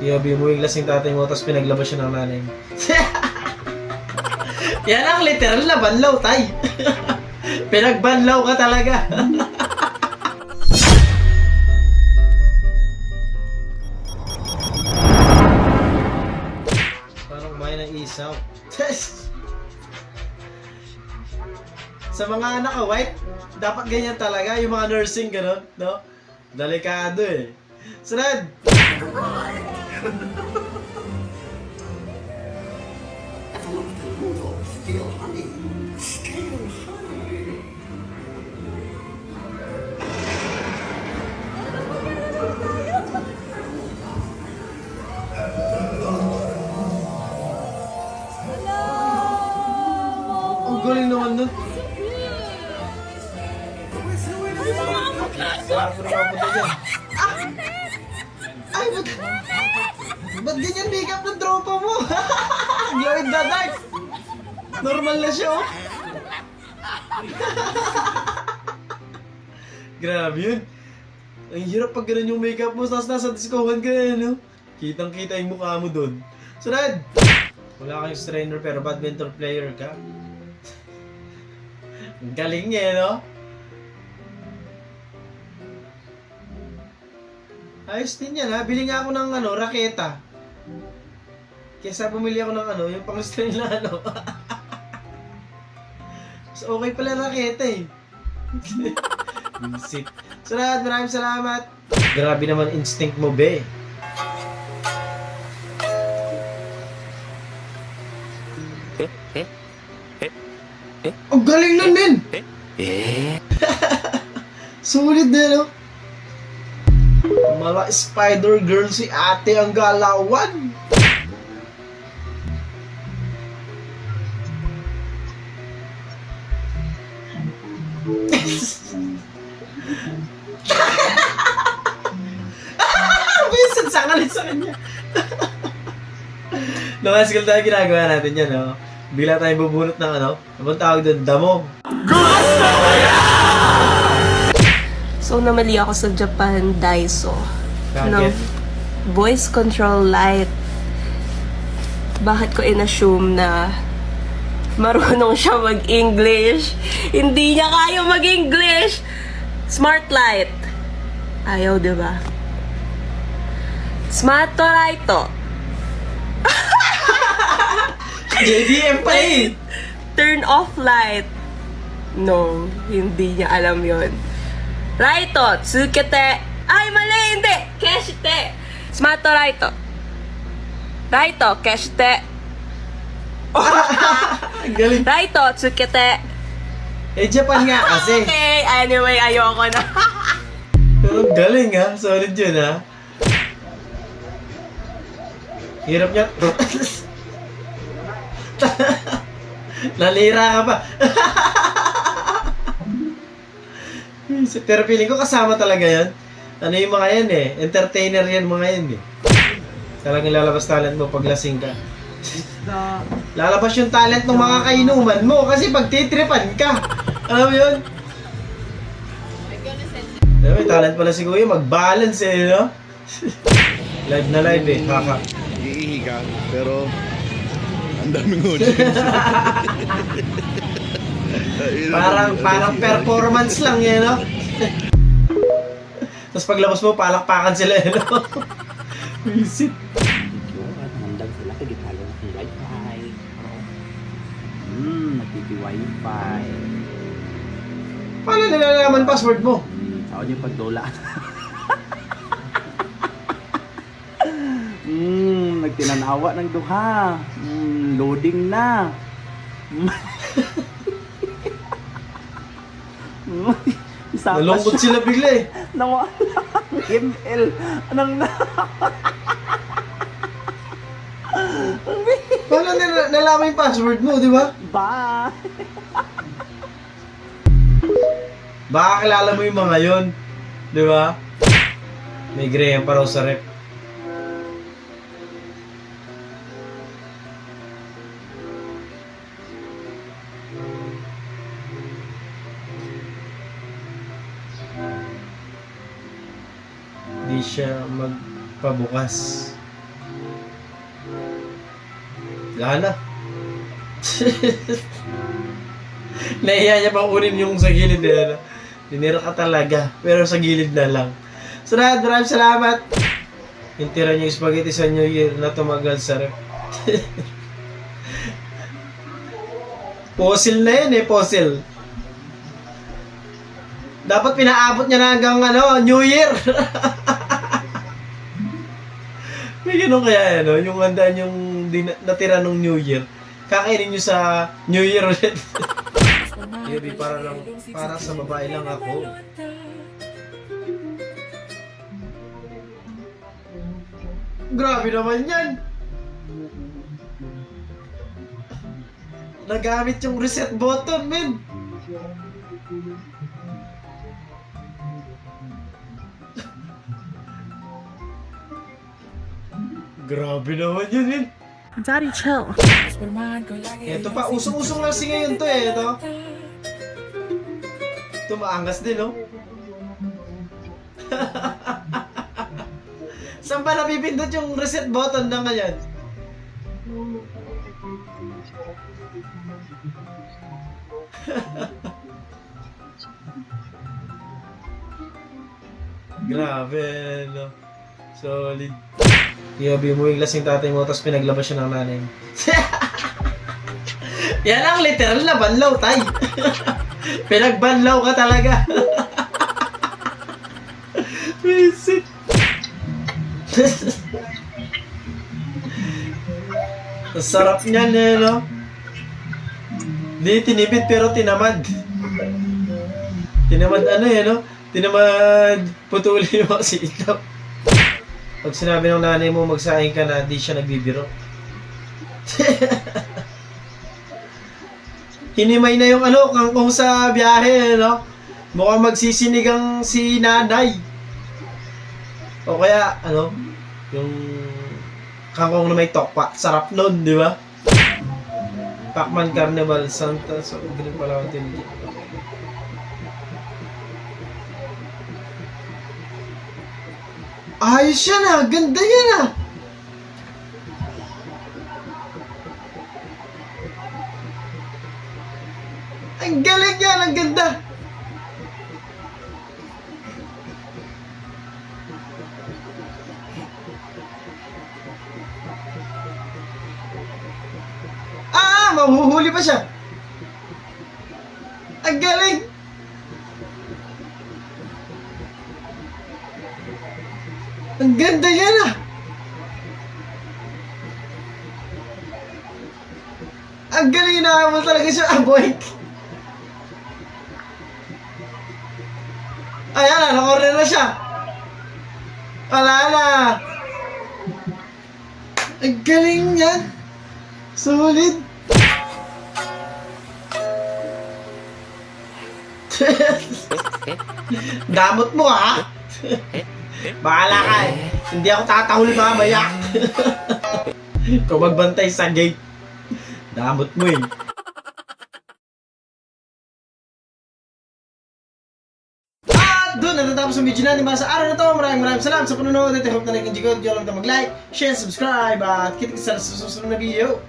Iyabi mo yung lasing tatay mo, tapos pinaglabas siya ng nanay mo. Yan ang literal na banlaw, tay. Pinagbanlaw ka talaga. Parang kumain ng isaw. Sa mga naka-white, dapat ganyan talaga. Yung mga nursing, gano'n, no? Delikado eh. Sunod! Ang galing naman nun. Ay, ba't ganyan makeup ng tropa mo? Glow in the dark. Normal na siya, oh. Grabe yun. Ang hirap pag ganun yung makeup mo, tapos nasa diskohan ka na, no? Kitang-kita yung mukha mo dun. Sunod! Wala kang strainer pero badminton player ka. Ang galing eh, no? Ayos din yan, ha? Bili nga ako ng raketa. Kesa bumili ako ng yung pang-strain na So, okay pala raketa eh. Visit. Sunod, maraming salamat. Grabe naman instinct mo, be. Ang galing nun, men! Sulit din, no? Mala spider girl si ate ang galawan. Vincent, sakalit sa kanya. Nung high school tayo, ginagawa natin yan, no? Bila tayo bubunot ng anong tawag doon, damo. So, namali ako sa Japan Daiso ng Bakit? voice control light. Bakit ko inassume na marunong siya mag-English? Hindi niya kaya mag-English! Smart light. Ayaw, diba? Smart light to. JDM pa eh! Turn off light. No, hindi niya alam yon. Raito, tsukete. Ay, mali, hindi. Keshite. Smart raito. Raito, keshite. Ang galing. Raito, tsukete. Eh, Japan nga kasi. Okay, anyway, ayoko na. Pero ang galing ha. Solid yun ha. Hirap niya. Nalira ka pa. Pero feeling ko kasama talaga yan. Ano yung mga yan eh. Entertainer yan mga yan eh. Talagang lalabas talent mo pag lasing ka. Lalabas yung talent ng mga kainuman mo kasi pagtitripan ka. Alam mo yun? May talent pala si Kuya, mag-balance eh, no? Live na live eh, kaka. Iihi ka, pero ang daming audience. Parang performance lang eh, no? Tapos paglabas mo, palakpakan sila eh, no? Visit. Nandang sila kay gitalo ng wifi. Nagtiti-wifi. Paano nilalaman password mo? Saan yung pagdola? Nagtinanawa ng duha. Loading na. Nalungkot sila bigla eh. Nawala ang ML. Anong na? Paano nalaman yung password mo, di ba? Bye! Baka kilala mo yung mga yon, di ba? May Graham pa raw sa rep. Di siya magpabukas. wala na. Nahiya niya pang kunin yung sa gilid na. Dinira ka talaga, pero sa gilid na lang. So maraming salamat. Hintira niyo yung spaghetti sa New Year na tumagal sa rep. Fossil na yun eh, fossil. Dapat pinaabot niya na hanggang New Year. May ganun kaya yung handa yung natira nung New Year. Kakainin nyo sa New Year ulit. Hindi, para sa babae lang ako. Grabe naman yan. Nagamit yung reset button, men. Grabe naman yun, men. Daddy, chill. Ito pa, usong-usong lang si ngayon to eh, ito. Ito maangas din, no? Saan ba napipindot yung reset button na ngayon? Grabe, no? Solid. Iyabi mo yung lasing tatay mo, tapos pinaglabas siya ng nanay mo. Yan ang literal na banlaw, tay. Pinagbanlaw ka talaga. Visit. Ang sarap niyan eh, no? Di tinipid pero tinamad. Tinamad no? Tinamad putuli mo kasi ito. Pag sinabi ng nanay mo magsaing ka na, di siya nagbibiro. Hinimay na yung kangkong sa biyahe, no? Mukhang magsisinigang si nanay. O kaya, yung kangkong na may tokpa. Sarap nun, di ba? Pacman Carnival, Santa, so, ganun pala ang tinigil. Ayos yan ah! Ganda yan ah! Ang galing yan! Ang ganda! Mahuhuli pa siya! Ang galing! Ang ganda yan ah! Ang galing, inahabol talaga siya, boy! Ayan, nakorner na siya! Wala na! Ang galing yan! Solid! Damot mo ha! Bahala ka eh! Hindi ako tatahuli mamaya! Kung magbantay sa gate, damot mo eh! At doon natatapos ang video natin para sa araw na to. Maraming salamat sa panonood at I hope na nag-enjoy ko. Hindi ko lang mag-like, share, subscribe at kita sa susunod na video.